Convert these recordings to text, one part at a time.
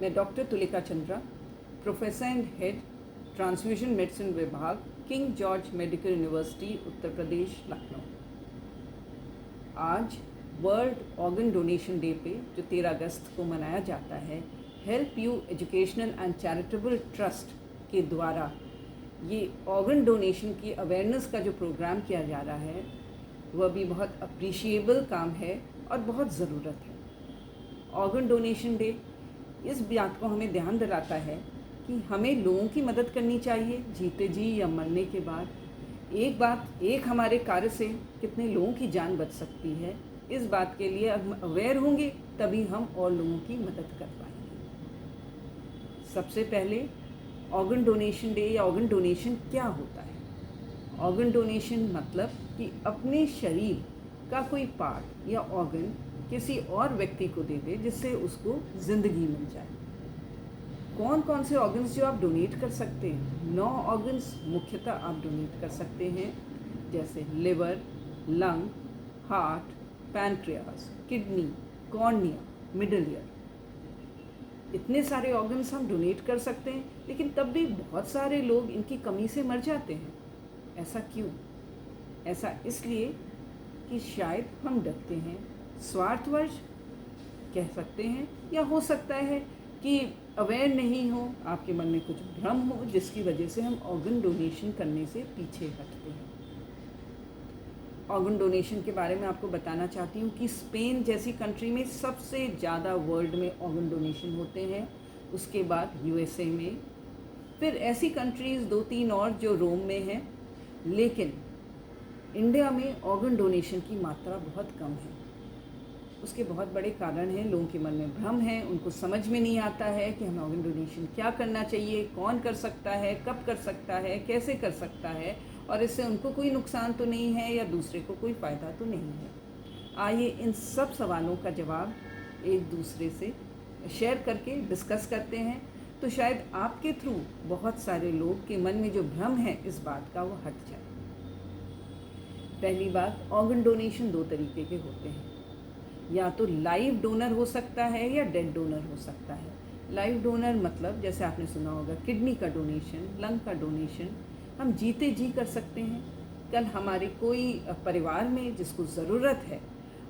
मैं doctor Tulika Chandra, professor and head transfusion medicine विभाग, king George medical university, Uttar Pradesh, Lucknow. आज world organ donation day पे, जो 13 अगस्त को मनाया जाता है, help you educational and charitable trust के द्वारा ये ऑर्गन डोनेशन की अवेयरनेस का जो प्रोग्राम किया जा रहा है, वह भी बहुत अप्रिशिएबल काम है और बहुत ज़रूरत है। ऑर्गन डोनेशन डे इस बात को हमें ध्यान दिलाता है कि हमें लोगों की मदद करनी चाहिए, जीते जी या मरने के बाद। एक हमारे कार्य से कितने लोगों की जान बच सकती है, इस बात के लिए हम अवेयर होंगे, तभी हम और लोगों की मदद कर पाएंगे। सबसे पहले ऑर्गन डोनेशन डे या ऑर्गन डोनेशन क्या होता है? ऑर्गन डोनेशन मतलब कि अपने शरीर का कोई पार्ट या ऑर्गन किसी और व्यक्ति को दे दे, जिससे उसको ज़िंदगी मिल जाए। कौन कौन से ऑर्गन्स जो आप डोनेट कर सकते हैं? 9 ऑर्गन्स मुख्यतः आप डोनेट कर सकते हैं, जैसे liver, lung, heart, pancreas, kidney, cornea, middle ear. इतने सारे ऑर्गन्स हम डोनेट कर सकते हैं, लेकिन तब भी बहुत सारे लोग इनकी कमी से मर जाते हैं। ऐसा क्यों? ऐसा इसलिए कि शायद हम डरते हैं, स्वार्थवश कह सकते हैं, या हो सकता है कि अवेयर नहीं हो, आपके मन में कुछ भ्रम हो, जिसकी वजह से हम ऑर्गन डोनेशन करने से पीछे हटते हैं। ऑर्गन डोनेशन के बारे में आपको बताना चाहती हूँ कि स्पेन जैसी कंट्री में सबसे ज़्यादा वर्ल्ड में ऑर्गन डोनेशन होते हैं, उसके बाद यूएसए में, फिर ऐसी कंट्रीज़ 2-3 और जो रोम में हैं। लेकिन इंडिया में ऑर्गन डोनेशन की मात्रा बहुत कम है। उसके बहुत बड़े कारण हैं। लोगों के मन में भ्रम है, उनको समझ में नहीं आता है कि हमें ऑर्गन डोनेशन क्या करना चाहिए, कौन कर सकता है, कब कर सकता है, कैसे कर सकता है, और इससे उनको कोई नुकसान तो नहीं है या दूसरे को कोई फ़ायदा तो नहीं है। आइए इन सब सवालों का जवाब एक दूसरे से शेयर करके डिस्कस करते हैं, तो शायद आपके थ्रू बहुत सारे लोग के मन में जो भ्रम है इस बात का, वो हट जाए। पहली बात, ऑर्गन डोनेशन 2 तरीके के होते हैं। या तो लाइव डोनर हो सकता है या डेड डोनर हो सकता है। लाइव डोनर मतलब जैसे आपने सुना होगा किडनी का डोनेशन, लंग का डोनेशन हम जीते जी कर सकते हैं। कल हमारे कोई परिवार में जिसको ज़रूरत है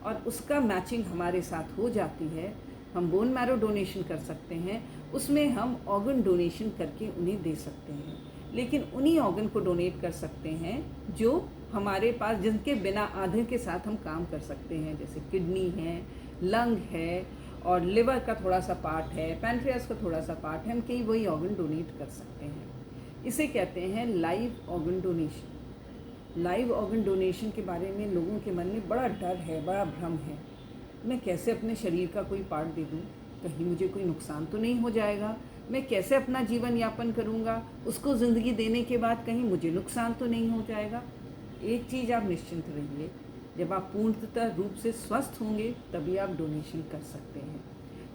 और उसका मैचिंग हमारे साथ हो जाती है, हम बोन मैरो डोनेशन कर सकते हैं, उसमें हम ऑर्गन डोनेशन करके उन्हें दे सकते हैं। लेकिन उन्हीं ऑर्गन को डोनेट कर सकते हैं जो हमारे पास, जिनके बिना आधे के साथ हम काम कर सकते हैं, जैसे किडनी है, लंग है और लिवर का थोड़ा सा पार्ट है, पैनक्रियास का थोड़ा सा पार्ट है, हम कहीं वही ऑर्गन डोनेट कर सकते हैं। इसे कहते हैं live organ donation. Live organ donation के बारे में लोगों के मन में बड़ा डर है, बड़ा भ्रम है। मैं कैसे अपने शरीर का कोई पार्ट दे दूँ? कहीं मुझे कोई नुकसान तो नहीं हो जाएगा? मैं कैसे अपना जीवन यापन करूँगा? उसको ज़िंदगी देने के बाद कहीं मुझे नुकसान तो नहीं हो जाएगा? एक चीज़ आप निश्चिंत रहिए, जब आप पूर्णतः रूप से स्वस्थ होंगे तभी आप डोनेशन कर सकते हैं।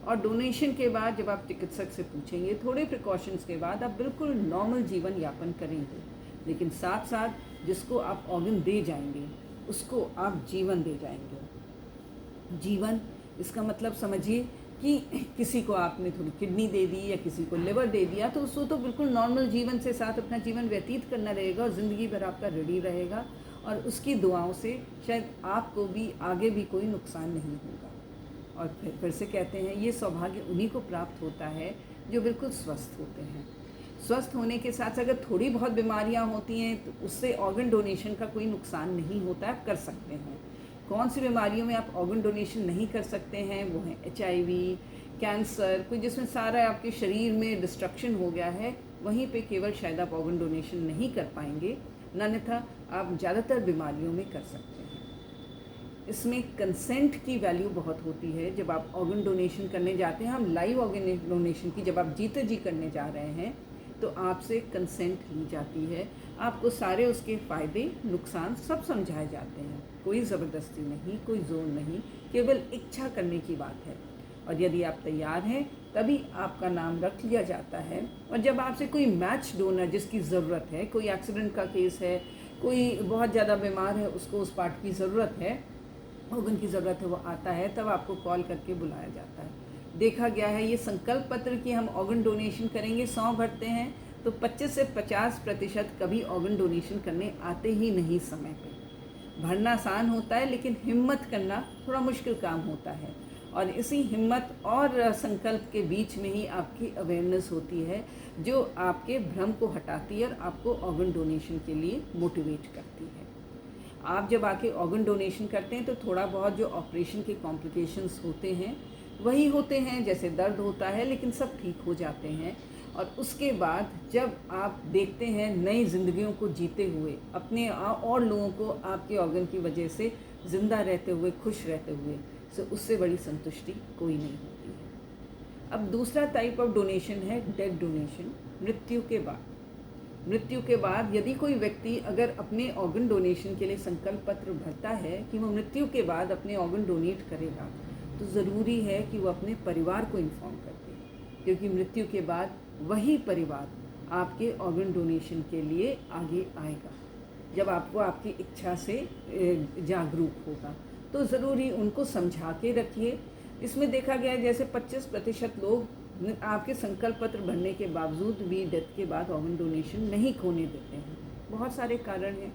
और डोनेशन के बाद जब आप चिकित्सक से पूछेंगे, थोड़े प्रिकॉशंस के बाद आप बिल्कुल नॉर्मल जीवन यापन करेंगे। लेकिन साथ साथ जिसको आप ऑर्गन दे जाएंगे, उसको आप जीवन दे जाएंगे। जीवन, इसका मतलब समझिए कि किसी को आपने थोड़ी किडनी दे दी या किसी को लिवर दे दिया, तो उसको तो बिल्कुल नॉर्मल जीवन से साथ अपना जीवन व्यतीत करना रहेगा और ज़िंदगी भर आपका रेडी रहेगा, और उसकी दुआओं से शायद आपको भी आगे भी कोई नुकसान नहीं होगा। और फिर से कहते हैं, ये सौभाग्य उन्हीं को प्राप्त होता है जो बिल्कुल स्वस्थ होते हैं। स्वस्थ होने के साथ अगर थोड़ी बहुत बीमारियां होती हैं तो उससे ऑर्गन डोनेशन का कोई नुकसान नहीं होता, आप कर सकते हैं। कौन सी बीमारियों में आप ऑर्गन डोनेशन नहीं कर सकते हैं? वो हैं HIV, कैंसर, कोई जिसमें सारा आपके शरीर में डिस्ट्रक्शन हो गया है, वहीं पे केवल शायद आप ऑर्गन डोनेशन नहीं कर पाएंगे, अन्यथा आप ज़्यादातर बीमारियों में कर सकते हैं। इसमें कंसेंट की वैल्यू बहुत होती है। जब आप ऑर्गन डोनेशन करने जाते हैं, हम लाइव ऑर्गन डोनेशन की जब आप जीते जी करने जा रहे हैं, तो आपसे कंसेंट ली जाती है। आपको सारे उसके फ़ायदे, नुकसान सब समझाए जाते हैं। कोई ज़बरदस्ती नहीं, कोई जोर नहीं, केवल इच्छा करने की बात है। और यदि आप तैयार हैं तभी आपका नाम रख लिया जाता है। और जब आपसे कोई मैच डोनर जिसकी ज़रूरत है, कोई एक्सीडेंट का केस है, कोई बहुत ज़्यादा बीमार है, उसको उस पार्ट की ज़रूरत है, ऑर्गन की ज़रूरत है, वो आता है, तब आपको कॉल करके बुलाया जाता है। देखा गया है ये संकल्प पत्र कि हम ऑर्गन डोनेशन करेंगे 100 भरते हैं तो 25 से 50% कभी ऑर्गन डोनेशन करने आते ही नहीं समय पे। भरना आसान होता है लेकिन हिम्मत करना थोड़ा मुश्किल काम होता है, और इसी हिम्मत और संकल्प के बीच में ही आपकी अवेयरनेस होती है जो आपके भ्रम को हटाती है और आपको ऑर्गन डोनेशन के लिए मोटिवेट करती है। आप जब आके ऑर्गन डोनेशन करते हैं तो थोड़ा बहुत जो ऑपरेशन के कॉम्प्लिकेशंस होते हैं वही होते हैं, जैसे दर्द होता है, लेकिन सब ठीक हो जाते हैं। और उसके बाद जब आप देखते हैं नई ज़िंदगियों को जीते हुए, अपने और लोगों को आपके ऑर्गन की वजह से ज़िंदा रहते हुए, खुश रहते हुए, सो उससे बड़ी संतुष्टि कोई नहीं होती है। अब दूसरा टाइप ऑफ डोनेशन है डेथ डोनेशन, मृत्यु के बाद। मृत्यु के बाद यदि कोई व्यक्ति अगर अपने ऑर्गन डोनेशन के लिए संकल्प पत्र भरता है कि वो मृत्यु के बाद अपने ऑर्गन डोनेट करेगा, तो ज़रूरी है कि वो अपने परिवार को इन्फॉर्म कर दे, क्योंकि मृत्यु के बाद वही परिवार आपके ऑर्गन डोनेशन के लिए आगे आएगा। जब आपको आपकी इच्छा से जागरूक होगा तो ज़रूरी उनको समझा के रखिए। इसमें देखा गया है जैसे 25% लोग आपके संकल्प पत्र भरने के बावजूद भी डेथ के बाद ऑर्गन डोनेशन नहीं खोने देते हैं। बहुत सारे कारण हैं।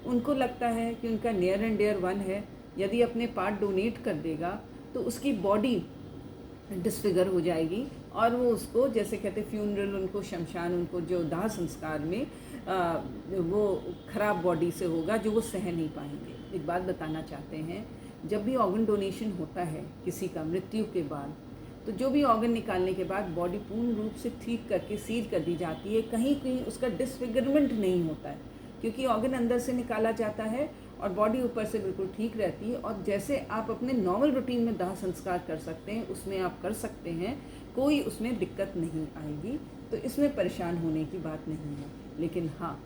उनको लगता है कि उनका नियर एंड डियर वन है, यदि अपने पार्ट डोनेट कर देगा तो उसकी बॉडी डिसफिगर हो जाएगी और वो उसको, जैसे कहते फ्यूनरल, उनको शमशान, उनको जो दाह संस्कार में वो ख़राब बॉडी से होगा जो वो सह नहीं पाएंगे। एक बात बताना चाहते हैं, जब भी ऑर्गन डोनेशन होता है किसी का मृत्यु के बाद, तो जो भी ऑर्गन निकालने के बाद बॉडी पूर्ण रूप से ठीक करके सील कर दी जाती है। कहीं कहीं उसका डिसफिगरमेंट नहीं होता है, क्योंकि ऑर्गन अंदर से निकाला जाता है और बॉडी ऊपर से बिल्कुल ठीक रहती है। और जैसे आप अपने नॉर्मल रूटीन में दाह संस्कार कर सकते हैं, उसमें आप कर सकते हैं, कोई उसमें दिक्कत नहीं आएगी, तो इसमें परेशान होने की बात नहीं है। लेकिन हाँ,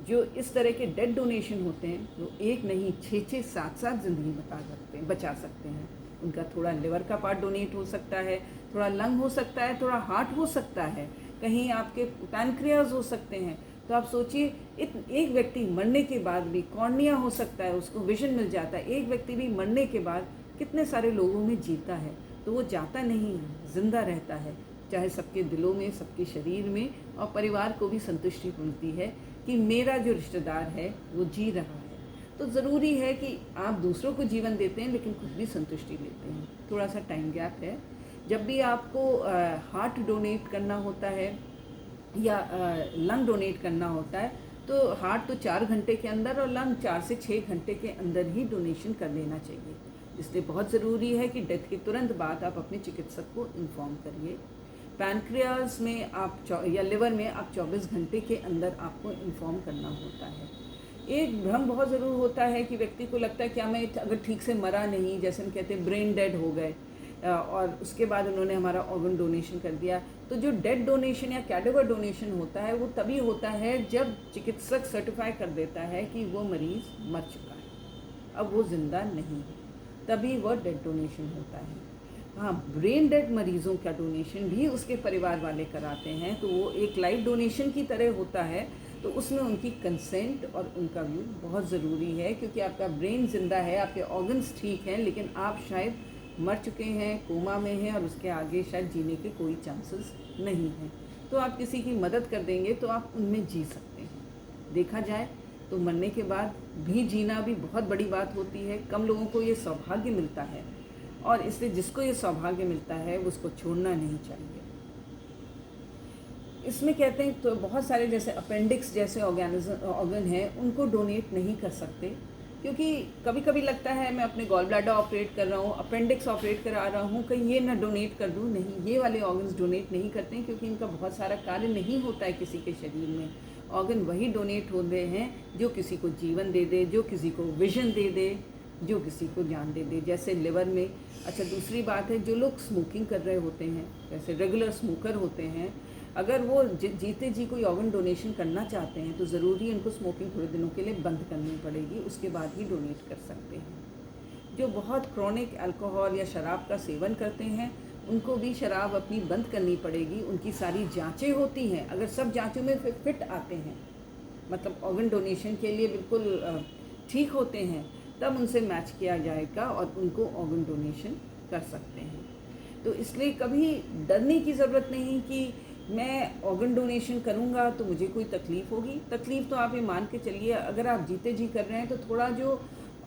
जो इस तरह के डेड डोनेशन होते हैं वो एक नहीं 6-6, 7-7 ज़िंदगी बचा सकते हैं। उनका थोड़ा लिवर का पार्ट डोनेट हो सकता है, थोड़ा लंग हो सकता है, थोड़ा हार्ट हो सकता है, कहीं आपके पैनक्रियाज हो सकते हैं। तो आप सोचिए, एक व्यक्ति मरने के बाद भी कॉर्निया हो सकता है, उसको विजन मिल जाता है। एक व्यक्ति भी मरने के बाद कितने सारे लोगों में जीता है, तो वो जाता नहीं है, जिंदा रहता है, चाहे सबके दिलों में, सबके शरीर में, और परिवार को भी संतुष्टि मिलती है कि मेरा जो रिश्तेदार है वो जी रहा है। तो ज़रूरी है कि आप दूसरों को जीवन देते हैं लेकिन खुद भी संतुष्टि लेते हैं। थोड़ा सा टाइम गैप है। जब भी आपको हार्ट डोनेट करना होता है या लंग डोनेट करना होता है, तो हार्ट तो 4 घंटे के अंदर और लंग 4 से 6 घंटे के अंदर ही डोनेशन कर देना चाहिए। इसलिए बहुत ज़रूरी है कि डेथ के तुरंत बाद आप अपने चिकित्सक को इन्फॉर्म करिए। पैनक्रियाज में आप या लिवर में आप 24 घंटे के अंदर आपको इन्फॉर्म करना होता है। एक भ्रम बहुत ज़रूर होता है कि व्यक्ति को लगता है क्या मैं अगर ठीक से मरा नहीं, जैसे हम कहते हैं ब्रेन डेड हो गए और उसके बाद उन्होंने हमारा ऑर्गन डोनेशन कर दिया, तो जो डेड डोनेशन या कैडेवर डोनेशन होता है वो तभी होता है जब चिकित्सक सर्टिफाई कर देता है कि वो मरीज़ मर चुका है, अब वो ज़िंदा नहीं है, तभी वह डेड डोनेशन होता है। हाँ, ब्रेन डेड मरीज़ों का डोनेशन भी उसके परिवार वाले कराते हैं, तो वो एक लाइव डोनेशन की तरह होता है। तो उसमें उनकी कंसेंट और उनका व्यू बहुत ज़रूरी है, क्योंकि आपका ब्रेन ज़िंदा है, आपके ऑर्गन्स ठीक हैं, लेकिन आप शायद मर चुके हैं, कोमा में हैं और उसके आगे शायद जीने के कोई चांसेस नहीं हैं। तो आप किसी की मदद कर देंगे तो आप उनमें जी सकते हैं। देखा जाए तो मरने के बाद भी जीना भी बहुत बड़ी बात होती है। कम लोगों को ये सौभाग्य मिलता है, और इसलिए जिसको ये सौभाग्य मिलता है वो उसको छोड़ना नहीं चाहिए। इसमें कहते हैं तो बहुत सारे जैसे अपेंडिक्स जैसे ऑर्गन हैं, उनको डोनेट नहीं कर सकते, क्योंकि कभी कभी लगता है मैं अपने गॉल ब्लैडर ऑपरेट कर रहा हूँ, अपेंडिक्स ऑपरेट करा रहा हूँ, कहीं ये ना डोनेट कर दूँ। नहीं, ये वाले ऑर्गन्स डोनेट नहीं करते हैं, क्योंकि इनका बहुत सारा कार्य नहीं होता है किसी के शरीर में। ऑर्गन वही डोनेट होते हैं जो किसी को जीवन दे दे, जो किसी को विजन दे दे, जो किसी को जान दे दे, जैसे लिवर में। अच्छा, दूसरी बात है, जो लोग स्मोकिंग कर रहे होते हैं, जैसे रेगुलर स्मोकर होते हैं, अगर वो जीते जी कोई ऑर्गन डोनेशन करना चाहते हैं तो ज़रूरी उनको स्मोकिंग थोड़े दिनों के लिए बंद करनी पड़ेगी, उसके बाद ही डोनेट कर सकते हैं। जो बहुत क्रॉनिक अल्कोहल या शराब का सेवन करते हैं, उनको भी शराब अपनी बंद करनी पड़ेगी। उनकी सारी जांचें होती हैं, अगर सब जांचों में फिट आते हैं, मतलब ऑर्गन डोनेशन के लिए बिल्कुल ठीक होते हैं, तब उनसे मैच किया जाएगा और उनको ऑर्गन डोनेशन कर सकते हैं। तो इसलिए कभी डरने की ज़रूरत नहीं कि मैं ऑर्गन डोनेशन करूँगा तो मुझे कोई तकलीफ़ होगी। तकलीफ़ तो आप ये मान के चलिए, अगर आप जीते जी कर रहे हैं तो थोड़ा जो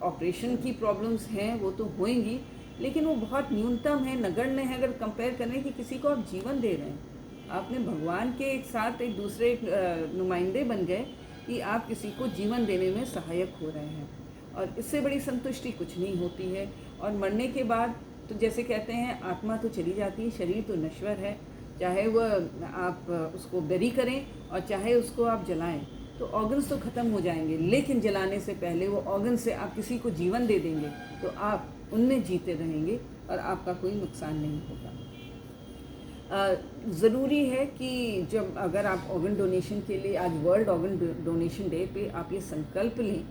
ऑपरेशन की प्रॉब्लम्स हैं वो तो होएंगी, लेकिन वो बहुत न्यूनतम है, नगण्य है अगर कंपेयर करें कि किसी को आप जीवन दे रहे हैं। आपने भगवान के एक साथ एक दूसरे नुमाइंदे बन गए कि आप किसी को जीवन देने में सहायक हो रहे हैं, और इससे बड़ी संतुष्टि कुछ नहीं होती है। और मरने के बाद तो जैसे कहते हैं आत्मा तो चली जाती है, शरीर तो नश्वर है, चाहे वह आप उसको बरी करें और चाहे उसको आप जलाएं, तो ऑर्गन्स तो ख़त्म हो जाएंगे, लेकिन जलाने से पहले वो ऑर्गन से आप किसी को जीवन दे देंगे तो आप उनमें जीते रहेंगे और आपका कोई नुकसान नहीं होगा। ज़रूरी है कि जब अगर आप ऑर्गन डोनेशन के लिए, आज वर्ल्ड ऑर्गन डोनेशन डे पे आप ये संकल्प लें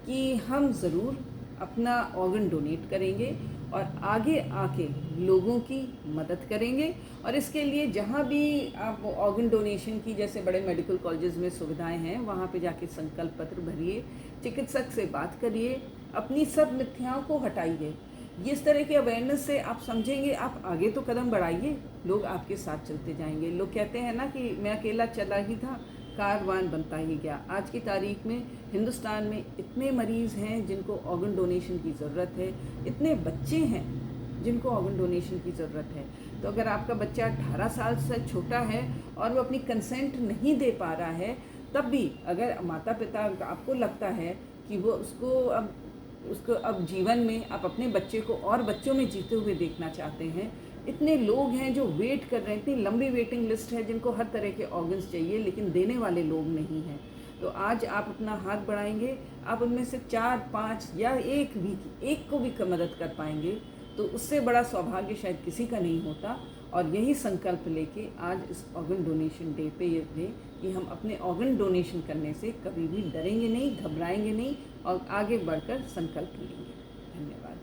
कि हम ज़रूर अपना ऑर्गन डोनेट करेंगे और आगे आके लोगों की मदद करेंगे। और इसके लिए जहाँ भी आप ऑर्गन डोनेशन की, जैसे बड़े मेडिकल कॉलेजेस में सुविधाएं हैं, वहाँ पे जाके संकल्प पत्र भरिए, चिकित्सक से बात करिए, अपनी सब मिथ्याओं को हटाइए। इस तरह की अवेयरनेस से आप समझेंगे, आप आगे तो कदम बढ़ाइए, लोग आपके साथ चलते जाएंगे। लोग कहते हैं ना कि मैं अकेला चला ही था, कारवान बनता ही गया। आज की तारीख में हिंदुस्तान में इतने मरीज़ हैं जिनको ऑर्गन डोनेशन की ज़रूरत है, इतने बच्चे हैं जिनको ऑर्गन डोनेशन की ज़रूरत है। तो अगर आपका बच्चा 18 साल से छोटा है और वो अपनी कंसेंट नहीं दे पा रहा है, तब भी अगर माता पिता, आपको लगता है कि वो उसको अब जीवन में आप अपने बच्चे को और बच्चों में जीते हुए देखना चाहते हैं, इतने लोग हैं जो वेट कर रहे हैं, इतनी लंबी वेटिंग लिस्ट है जिनको हर तरह के ऑर्गन्स चाहिए, लेकिन देने वाले लोग नहीं हैं। तो आज आप अपना हाथ बढ़ाएंगे, आप उनमें से 4, 5 या एक को भी मदद कर पाएंगे, तो उससे बड़ा सौभाग्य शायद किसी का नहीं होता। और यही संकल्प लेके आज इस ऑर्गन डोनेशन डे पे ये दें कि हम अपने ऑर्गन डोनेशन करने से कभी भी डरेंगे नहीं, घबराएंगे नहीं और आगे बढ़कर संकल्प लेंगे। धन्यवाद।